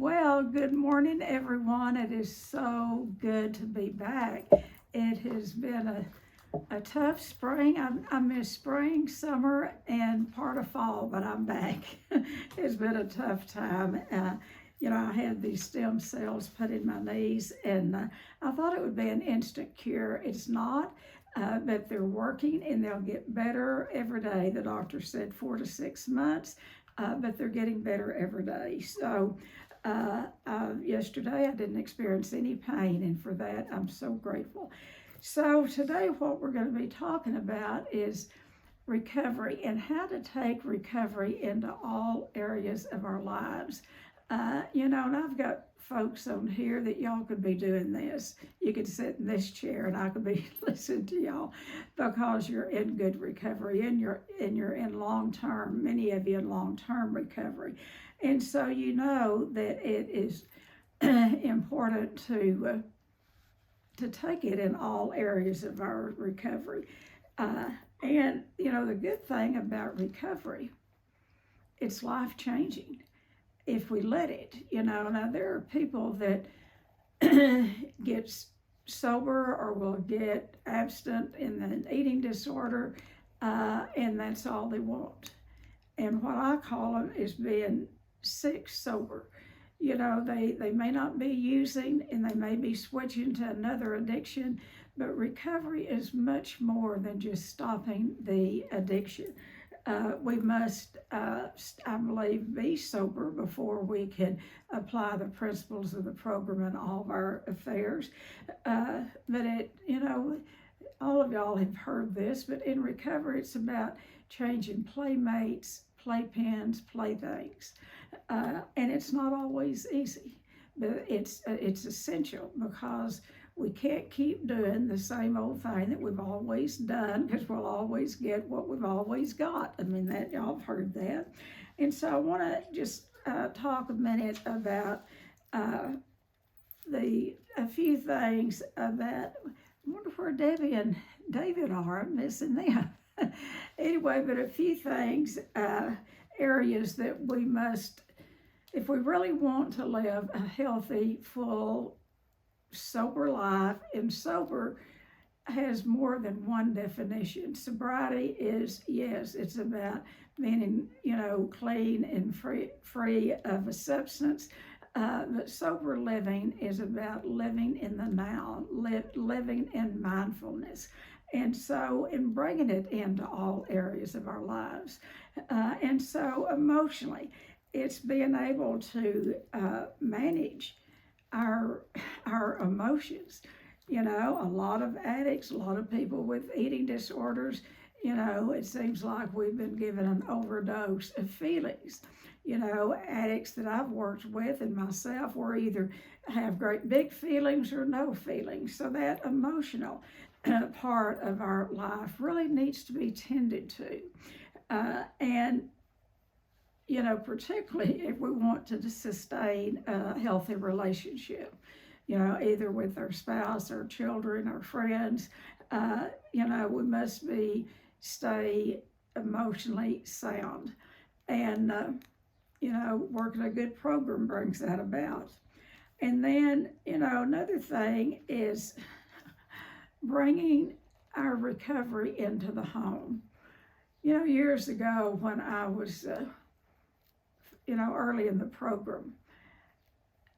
Well, good morning, everyone. It is so good to be back. It has been a tough spring. I missed spring, summer, and part of fall, but I'm back. It's been a tough time. I had these stem cells put in my knees, and I thought it would be an instant cure. It's not. But they're working and they'll get better every day. The doctor said 4 to 6 months, but they're getting better every day. So yesterday I didn't experience any pain, and for that I'm so grateful. So today what we're going to be talking about is recovery and how to take recovery into all areas of our lives. And I've got folks on here that y'all could be doing this. You could sit in this chair and I could be listening to y'all because you're in good recovery and you're in long term, many of you in long term recovery. And so you know that it is important to take it in all areas of our recovery. And the good thing about recovery, it's life changing if we let it. Now there are people that get sober or will get abstinent in an eating disorder, and that's all they want. And what I call them is being sick sober. They may not be using and they may be switching to another addiction, but recovery is much more than just stopping the addiction. We must, I believe, be sober before we can apply the principles of the program in all of our affairs. But all of y'all have heard this, but in recovery, it's about changing playmates, playpens, playthings. And it's not always easy, but it's essential because we can't keep doing the same old thing that we've always done because we'll always get what we've always got. I mean, that y'all have heard that. And so I want to just talk a minute about a few things about, I wonder where Debbie and David are. I'm missing them. Anyway, but a few things, areas that we must, if we really want to live a healthy, full, sober life, and sober has more than one definition. Sobriety is, yes, it's about being, clean and free of a substance. But sober living is about living in the now, living in mindfulness. And so, in bringing it into all areas of our lives. And so, emotionally, it's being able to manage our emotions. A lot of addicts, a lot of people with eating disorders, it seems like we've been given an overdose of feelings. Addicts that I've worked with and myself were either have great big feelings or no feelings. So that emotional part of our life really needs to be tended to. And particularly if we want to sustain a healthy relationship, either with our spouse, our children, our friends, we must stay emotionally sound. And, working a good program brings that about. And then, another thing is bringing our recovery into the home. Years ago when I was, early in the program,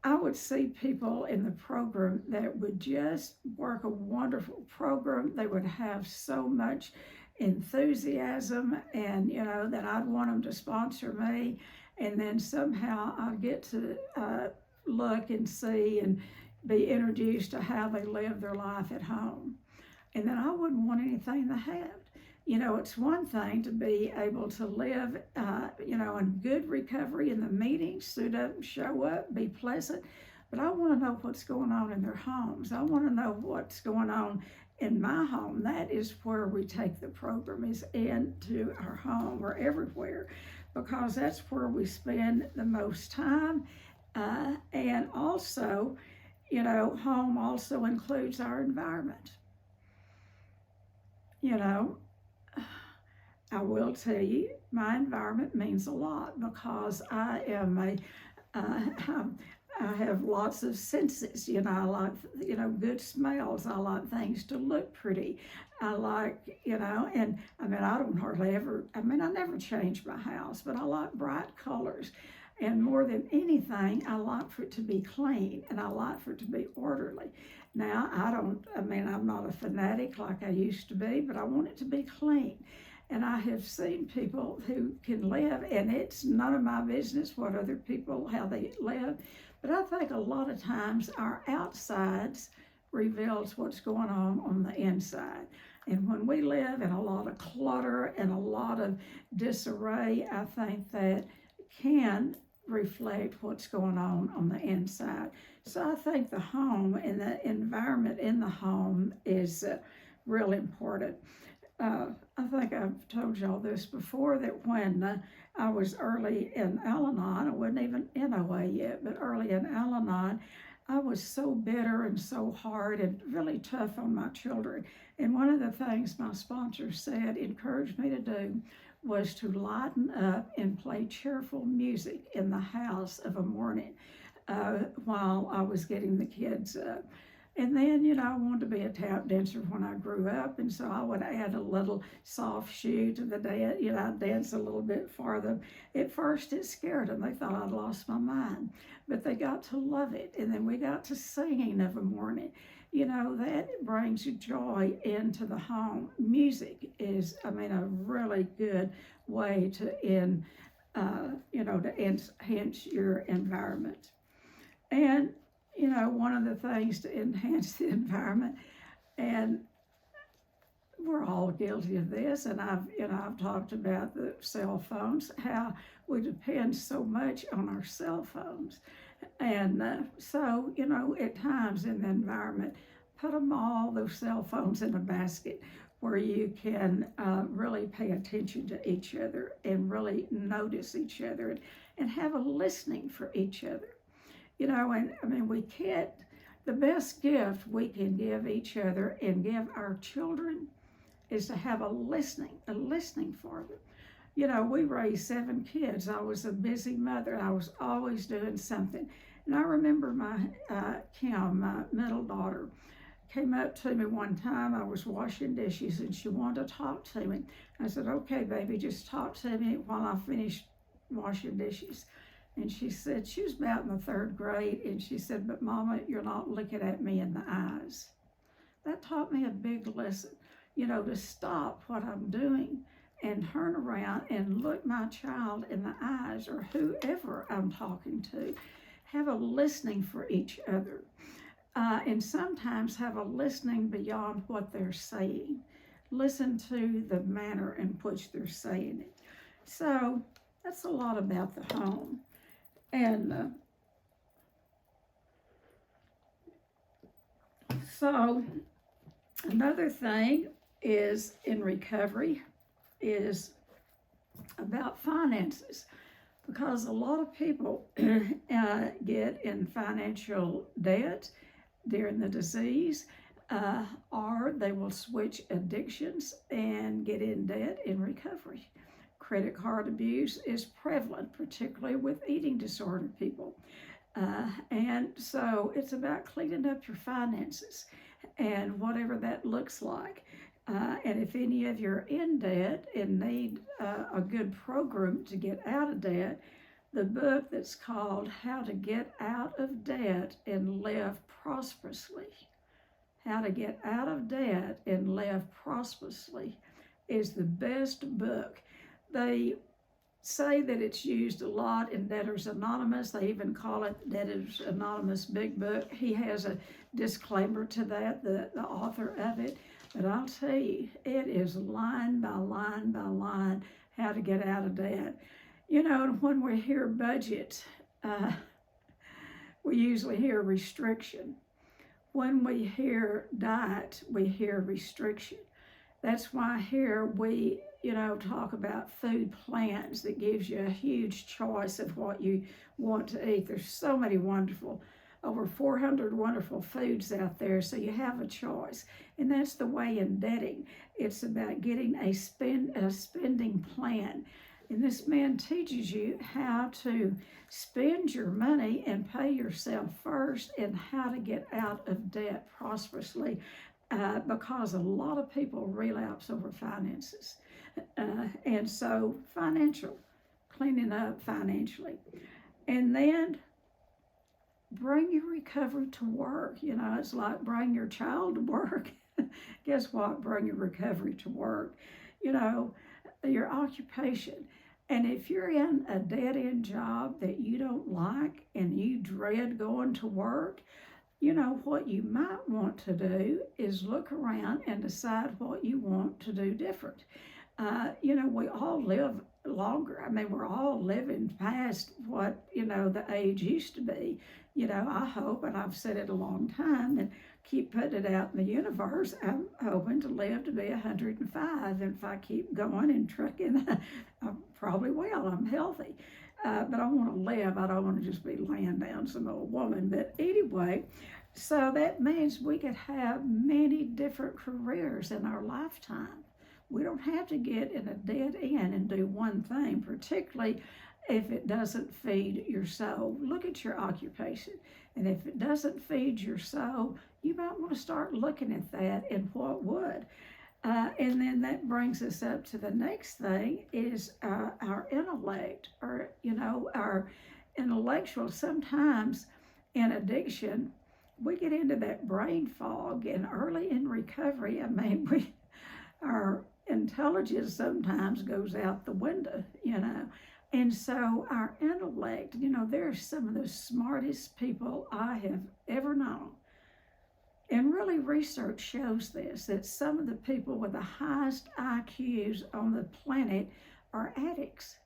I would see people in the program that would just work a wonderful program. They would have so much enthusiasm and, that I'd want them to sponsor me. And then somehow I'd get to look and see and be introduced to how they live their life at home. And then I wouldn't want anything to have. It's one thing to be able to live, in good recovery in the meetings, suit up, show up, be pleasant. But I want to know what's going on in their homes. I want to know what's going on in my home. That is where we take the program, is into our home or everywhere, because that's where we spend the most time. And also, home also includes our environment. I will tell you, my environment means a lot because I am I have lots of senses, I like, good smells. I like things to look pretty. I like, and I mean, I don't hardly ever, I mean, I never change my house, but I like bright colors. And more than anything, I like for it to be clean and I like for it to be orderly. Now, I'm not a fanatic like I used to be, but I want it to be clean. And I have seen people who can live, and it's none of my business what other people, how they live. But I think a lot of times our outsides reveals what's going on the inside. And when we live in a lot of clutter and a lot of disarray, I think that can reflect what's going on the inside. So I think the home and the environment in the home is really important. I think I've told y'all this before, that when I was early in Al-Anon, I wasn't even in OA yet, but early in Al-Anon, I was so bitter and so hard and really tough on my children. And one of the things my sponsor said, encouraged me to do, was to lighten up and play cheerful music in the house of a morning while I was getting the kids up. And then, I wanted to be a tap dancer when I grew up, and so I would add a little soft shoe to the dance. I'd dance a little bit for them. At first, it scared them. They thought I'd lost my mind, but they got to love it. And then we got to singing of a morning. That brings joy into the home. Music is, a really good way to enhance your environment. And one of the things to enhance the environment, and we're all guilty of this, and I've talked about the cell phones, how we depend so much on our cell phones. And so, at times in the environment, put all those cell phones in a basket where you can really pay attention to each other and really notice each other and have a listening for each other. We can't, the best gift we can give each other and give our children is to have a listening for them. We raised 7 kids. I was a busy mother. I was always doing something. And I remember my Kim, my middle daughter, came up to me one time. I was washing dishes and she wanted to talk to me. I said, okay, baby, just talk to me while I finish washing dishes. And she said, she was about in the 3rd grade, and she said, but Mama, you're not looking at me in the eyes. That taught me a big lesson, to stop what I'm doing and turn around and look my child in the eyes, or whoever I'm talking to. Have a listening for each other. And sometimes have a listening beyond what they're saying. Listen to the manner in which they're saying it. So that's a lot about the home. And so another thing is in recovery is about finances, because a lot of people get in financial debt during the disease, or they will switch addictions and get in debt in recovery. Credit card abuse is prevalent, particularly with eating disorder people. And so it's about cleaning up your finances and whatever that looks like. And if any of you are in debt and need a good program to get out of debt, the book that's called How to Get Out of Debt and Live Prosperously, How to Get Out of Debt and Live Prosperously, is the best book. They say that it's used a lot in Debtors Anonymous. They even call it Debtors Anonymous Big Book. He has a disclaimer to that, the author of it. But I'll tell you, it is line by line by line how to get out of debt. When we hear budget, we usually hear restriction. When we hear diet, we hear restriction. That's why here we talk about food plans that gives you a huge choice of what you want to eat. There's so many over 400 wonderful foods out there, so you have a choice. And that's the way in debting. It's about getting a spending plan. And this man teaches you how to spend your money and pay yourself first, and how to get out of debt prosperously, because a lot of people relapse over finances. And so, cleaning up financially. And then bring your recovery to work. You know, it's like bring your child to work. Guess what? Bring your recovery to work. You know, your occupation. And if you're in a dead-end job that you don't like and you dread going to work, you know, what you might want to do is look around and decide what you want to do different. You know, we all live longer. I mean, we're all living past what, you know, the age used to be. You know, I hope, and I've said it a long time, and keep putting it out in the universe, I'm hoping to live to be 105. And if I keep going and trucking, I probably will. I'm healthy. But I want to live. I don't want to just be laying down some old woman. But anyway, so that means we could have many different careers in our lifetime. We don't have to get in a dead end and do one thing, particularly if it doesn't feed your soul. Look at your occupation. And if it doesn't feed your soul, you might want to start looking at that and what would. And then that brings us up to the next thing is our intellect, or, you know, our intellectual. Sometimes in addiction, we get into that brain fog, and early in recovery, I mean, our intelligence sometimes goes out the window, you know. And so our intellect, you know, they're some of the smartest people I have ever known. And really, research shows this, that some of the people with the highest IQs on the planet are addicts.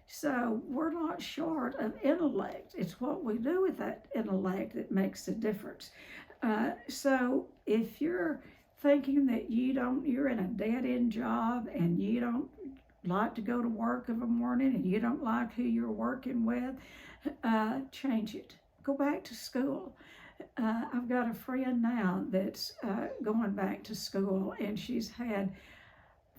So we're not short of intellect. It's what we do with that intellect that makes a difference. So if you're thinking that you're in a dead-end job and you don't like to go to work of a morning and you don't like who you're working with, change it. Go back to school. I've got a friend now that's going back to school, and she's had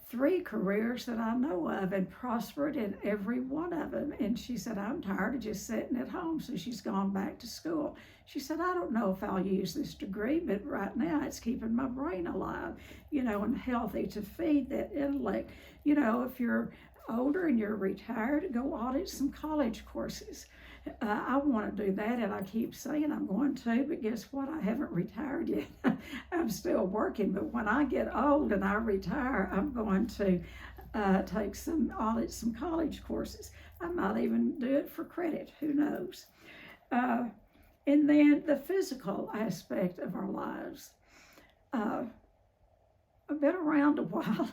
3 careers that I know of and prospered in every one of them. And she said, I'm tired of just sitting at home. So she's gone back to school. She said, I don't know if I'll use this degree, but right now it's keeping my brain alive, you know, and healthy to feed that intellect. You know, if you're older and you're retired, go audit some college courses. I want to do that, and I keep saying I'm going to, but guess what? I haven't retired yet. I'm still working, but when I get old and I retire, I'm going to audit some college courses. I might even do it for credit, who knows? And then the physical aspect of our lives. I've been around a while,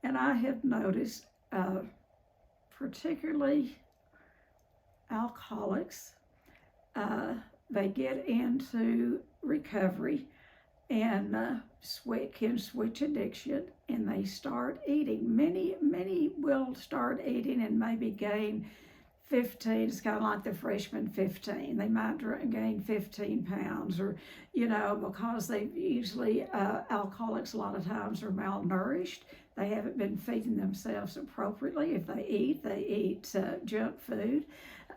and I have noticed, particularly alcoholics, they get into recovery and can switch addiction, and they start eating. Many will start eating and maybe gain 15. It's kind of like the freshman 15. They might gain 15 pounds, or, you know, because they usually, alcoholics a lot of times are malnourished. They haven't been feeding themselves appropriately. If they eat junk food.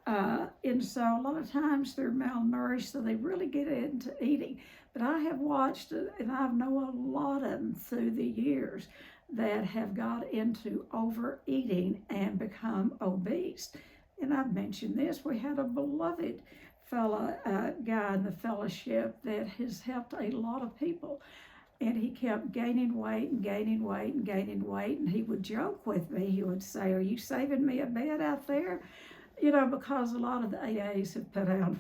And so a lot of times they're malnourished, so they really get into eating. But I have watched, and I know a lot of them through the years that have got into overeating and become obese. And I've mentioned this, we had a beloved guy in the fellowship that has helped a lot of people. And he kept gaining weight and gaining weight and gaining weight. And he would joke with me. He would say, are you saving me a bed out there? You know, because a lot of the AAs have put out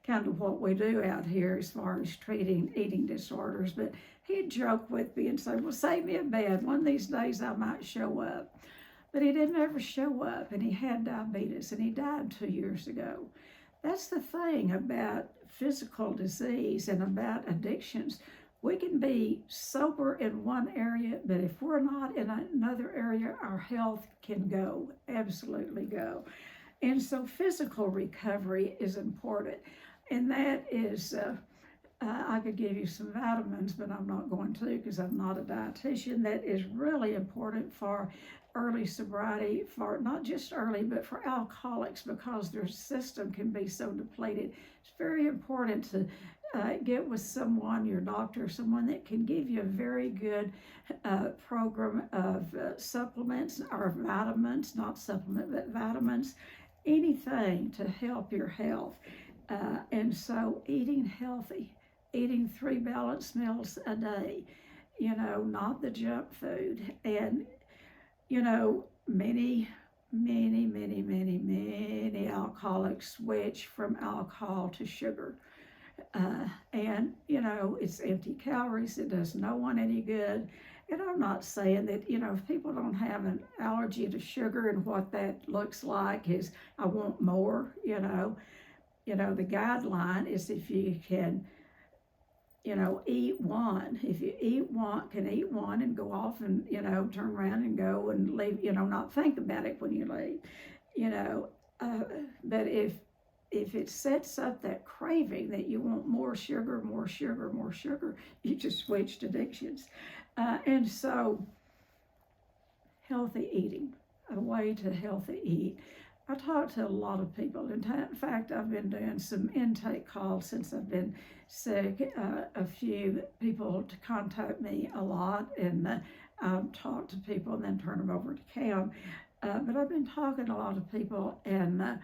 kind of what we do out here as far as treating eating disorders. But he'd joke with me and say, well, save me a bed. One of these days I might show up. But he didn't ever show up, and he had diabetes, and he died 2 years ago. That's the thing about physical disease and about addictions. We can be sober in one area, but if we're not in another area, our health can go, absolutely go. And so physical recovery is important. And that is, I could give you some vitamins, but I'm not going to because I'm not a dietitian. That is really important for early sobriety for not just early, but for alcoholics, because their system can be so depleted. It's very important to get with someone, your doctor, someone that can give you a very good program of supplements or vitamins, not supplement, but vitamins, anything to help your health. And so eating healthy, eating 3 balanced meals a day, not the junk food. And, many alcoholics switch from alcohol to sugar. And, it's empty calories. It does no one any good. And I'm not saying that, if people don't have an allergy to sugar, and what that looks like is, I want more, the guideline is if you can, eat one. If you can eat one and go off and, turn around and go and leave, not think about it when you leave, but if it sets up that craving that you want more sugar, you just switched addictions. And so healthy eating, a way to healthy eat. I talk to a lot of people. In fact, I've been doing some intake calls since I've been sick. A few people to contact me a lot, and talk to people and then turn them over to Cam. But I've been talking to a lot of people, and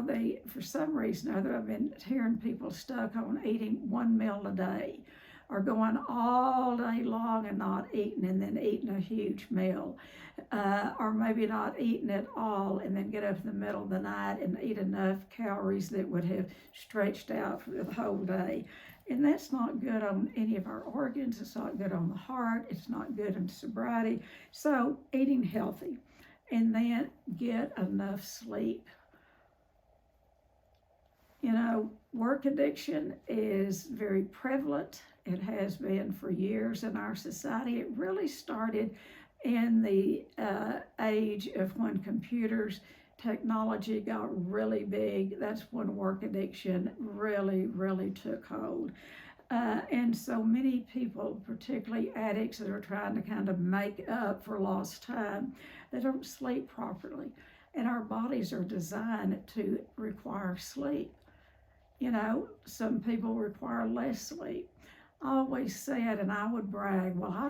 they, for some reason or other, I've been hearing people stuck on eating 1 meal a day, or going all day long and not eating, and then eating a huge meal, or maybe not eating at all and then get up in the middle of the night and eat enough calories that would have stretched out for the whole day. And that's not good on any of our organs. It's not good on the heart. It's not good in sobriety. So eating healthy, and then get enough sleep. Work addiction is very prevalent. It has been for years in our society. It really started in the age of when computers, technology got really big. That's when work addiction really took hold. And so many people, particularly addicts that are trying to kind of make up for lost time, they don't sleep properly. And our bodies are designed to require sleep. Some people require less sleep. I always said, and I would brag, well, I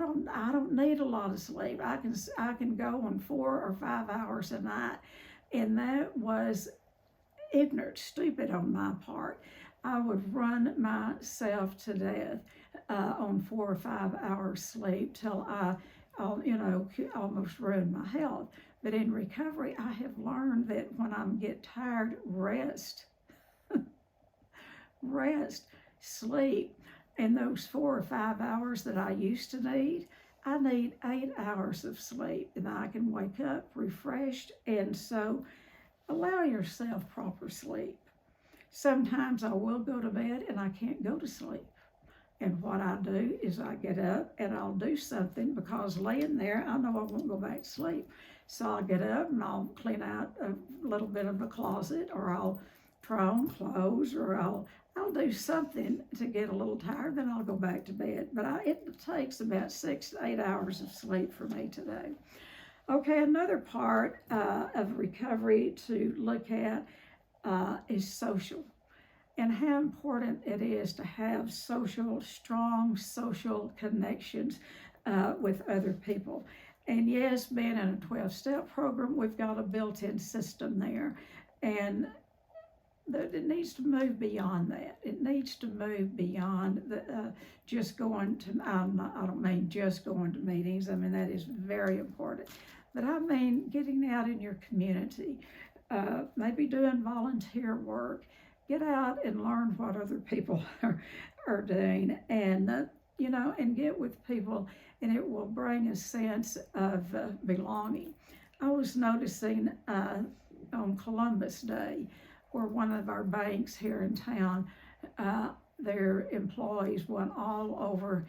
don't need a lot of sleep. I can go on 4 or 5 hours a night. And that was ignorant, stupid on my part. I would run myself to death on 4 or 5 hours sleep till I almost ruined my health. But in recovery, I have learned that when I get tired, rest, sleep. And those 4 or 5 hours that I used to need, I need 8 hours of sleep, and I can wake up refreshed. And so allow yourself proper sleep. Sometimes I will go to bed and I can't go to sleep. And what I do is I get up and I'll do something, because laying there, I know I won't go back to sleep. So I'll get up and I'll clean out a little bit of the closet, or I'll try on clothes, or I'll do something to get a little tired, then I'll go back to bed. But it takes about 6 to 8 hours of sleep for me today. Okay, another part of recovery to look at is social, and how important it is to have strong social connections with other people. And yes, being in a 12-step program, we've got a built-in system there, and it needs to move beyond that. It needs to move beyond just going to, I don't mean just going to meetings. I mean, that is very important. But I mean getting out in your community, maybe doing volunteer work. Get out and learn what other people are doing, and, and get with people, and it will bring a sense of belonging. I was noticing on Columbus Day, where one of our banks here in town, their employees went all over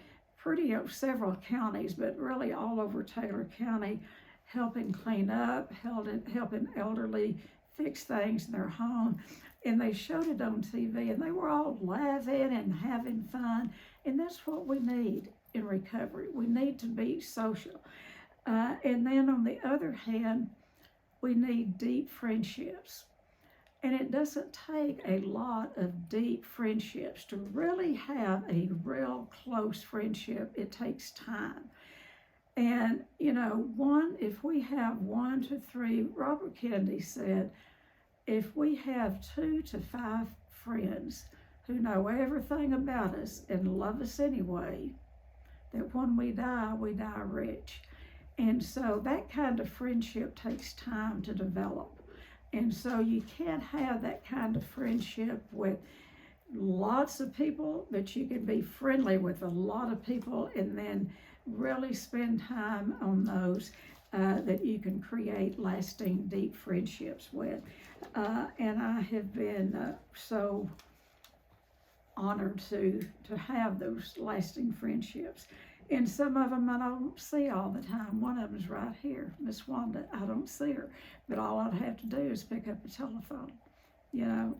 several counties, but really all over Taylor County, helping clean up, helping elderly fix things in their home. And they showed it on TV, and they were all laughing and having fun. And that's what we need in recovery. We need to be social. And then on the other hand, we need deep friendships. And it doesn't take a lot of deep friendships to really have a real close friendship. It takes time. And, if we have 1 to 3, Robert Kennedy said, if we have 2 to 5 friends who know everything about us and love us anyway, that when we die rich. And so that kind of friendship takes time to develop. And so you can't have that kind of friendship with lots of people, but you can be friendly with a lot of people and then really spend time on those that you can create lasting, deep friendships with. And I have been so honored to have those lasting friendships. And some of them I don't see all the time. One of them is right here, Miss Wanda. I don't see her, but all I'd have to do is pick up the telephone,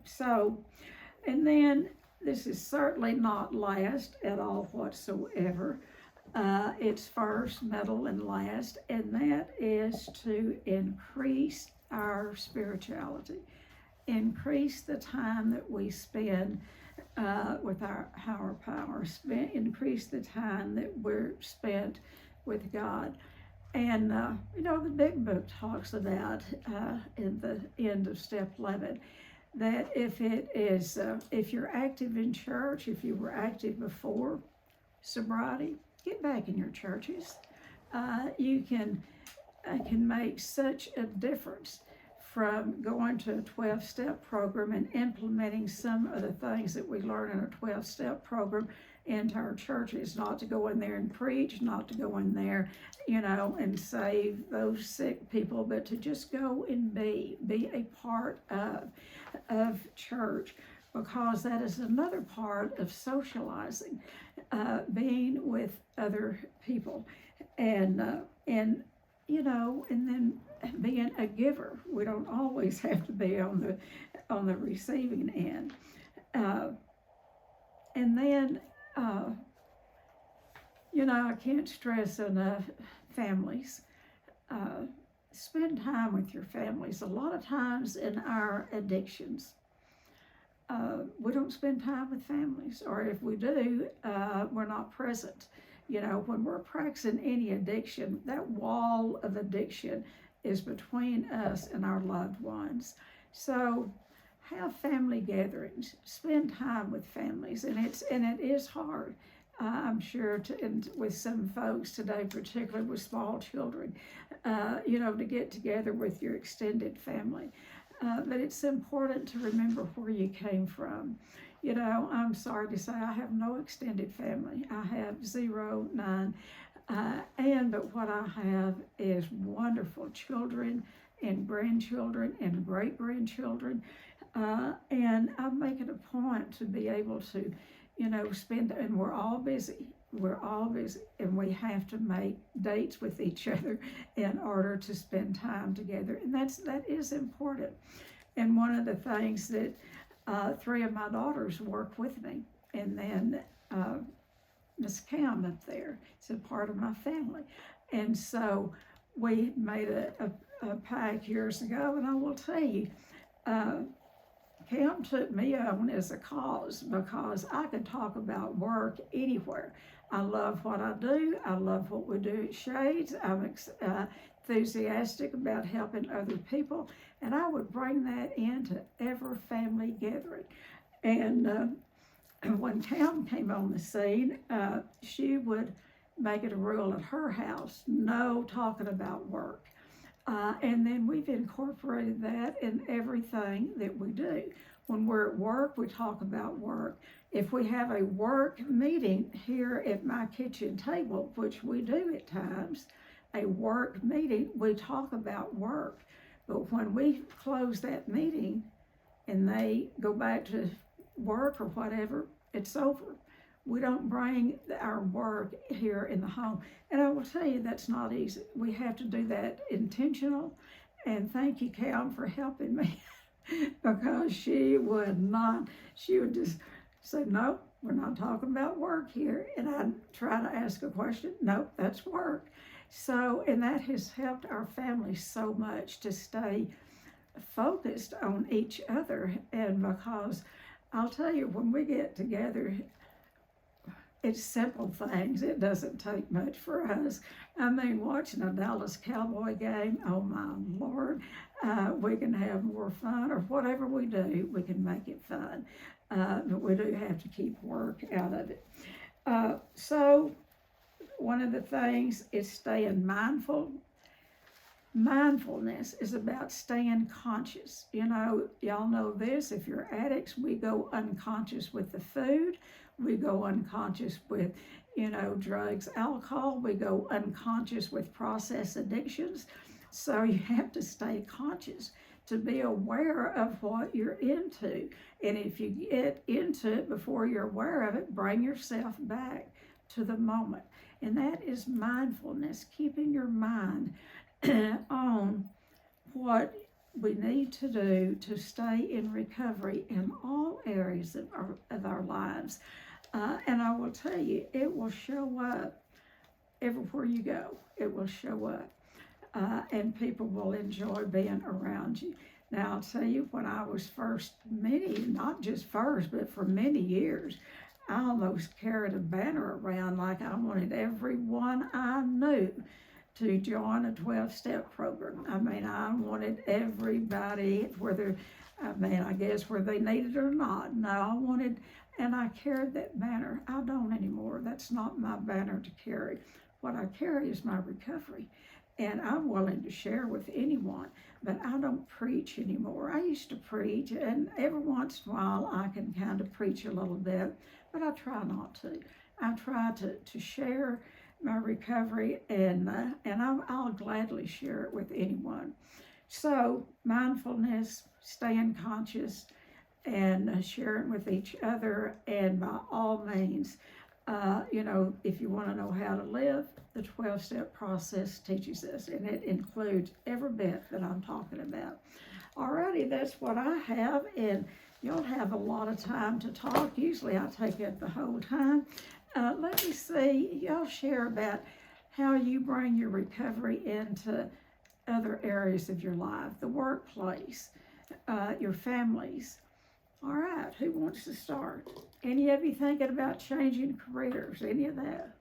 So, and then this is certainly not last at all whatsoever. It's first, middle, and last, and that is to increase our spirituality, increase the time that we spend with our higher power, increase the time that we're spent with God. And, the Big Book talks about in the end of step 11, that if you're active in church, if you were active before sobriety, get back in your churches. You can make such a difference from going to a 12-step program and implementing some of the things that we learn in a 12-step program into our churches, not to go in there and preach, not to go in there, and save those sick people, but to just go and be a part of church, because that is another part of socializing, being with other people, and then being a giver. We don't always have to be on the receiving end. And then, I can't stress enough families. Spend time with your families. A lot of times in our addictions, we don't spend time with families, or if we do, we're not present. When we're practicing any addiction, that wall of addiction is between us and our loved ones. So have family gatherings, spend time with families, and it is hard. I'm sure and with some folks today, particularly with small children, to get together with your extended family. But it's important to remember where you came from. I'm sorry to say I have no extended family. I have 0, none. But what I have is wonderful children and grandchildren and great-grandchildren. And I make it a point to be able to, spend, and we're all busy, and we have to make dates with each other in order to spend time together. And that is important. And one of the things that 3 of my daughters work with me, and then Miss Cam up there is a part of my family. And so we made a pact years ago, and I will tell you, Cam took me on as a cause because I could talk about work anywhere. I love what I do. I love what we do at Shades. I'm enthusiastic about helping other people, and I would bring that into every family gathering. And when Cam came on the scene, she would make it a rule at her house, no talking about work. And then we've incorporated that in everything that we do. When we're at work, we talk about work. If we have a work meeting here at my kitchen table, which we do at times, a work meeting, we talk about work. But when we close that meeting and they go back to work or whatever, it's over. We don't bring our work here in the home. And I will tell you, that's not easy. We have to do that intentional. And thank you, Cam, for helping me because she would just say, nope, we're not talking about work here. And I'd try to ask a question. Nope, that's work. So, and that has helped our family so much to stay focused on each other. And because I'll tell you, when we get together, it's simple things. It doesn't take much for us. I mean, watching a Dallas Cowboy game, oh my Lord, we can have more fun, or whatever we do, we can make it fun. But we do have to keep work out of it. So one of the things is staying mindful. Mindfulness is about staying conscious. You know, y'all know this. If you're addicts, we go unconscious with the food. We go unconscious with, drugs, alcohol. We go unconscious with process addictions. So you have to stay conscious to be aware of what you're into. And if you get into it before you're aware of it, bring yourself back to the moment. And that is mindfulness, keeping your mind on what we need to do to stay in recovery in all areas of our lives. And I will tell you, it will show up everywhere you go. It will show up. And people will enjoy being around you. Now, I'll tell you, when I was not just first, but for many years, I almost carried a banner around like I wanted everyone I knew to join a 12-step program. I mean, I wanted everybody, I guess whether they needed it or not. No, I wanted, and I carried that banner. I don't anymore. That's not my banner to carry. What I carry is my recovery. And I'm willing to share with anyone, but I don't preach anymore. I used to preach, and every once in a while I can kind of preach a little bit, but I try not to. I try to share my recovery, and I'll gladly share it with anyone. So mindfulness, staying conscious, and sharing with each other, and by all means, if you want to know how to live, the 12-step process teaches us, and it includes every bit that I'm talking about. Alrighty, that's what I have, and y'all have a lot of time to talk. Usually I take up the whole time. Let me see, y'all share about how you bring your recovery into other areas of your life, the workplace, your families. All right, who wants to start? Any of you thinking about changing careers? Any of that?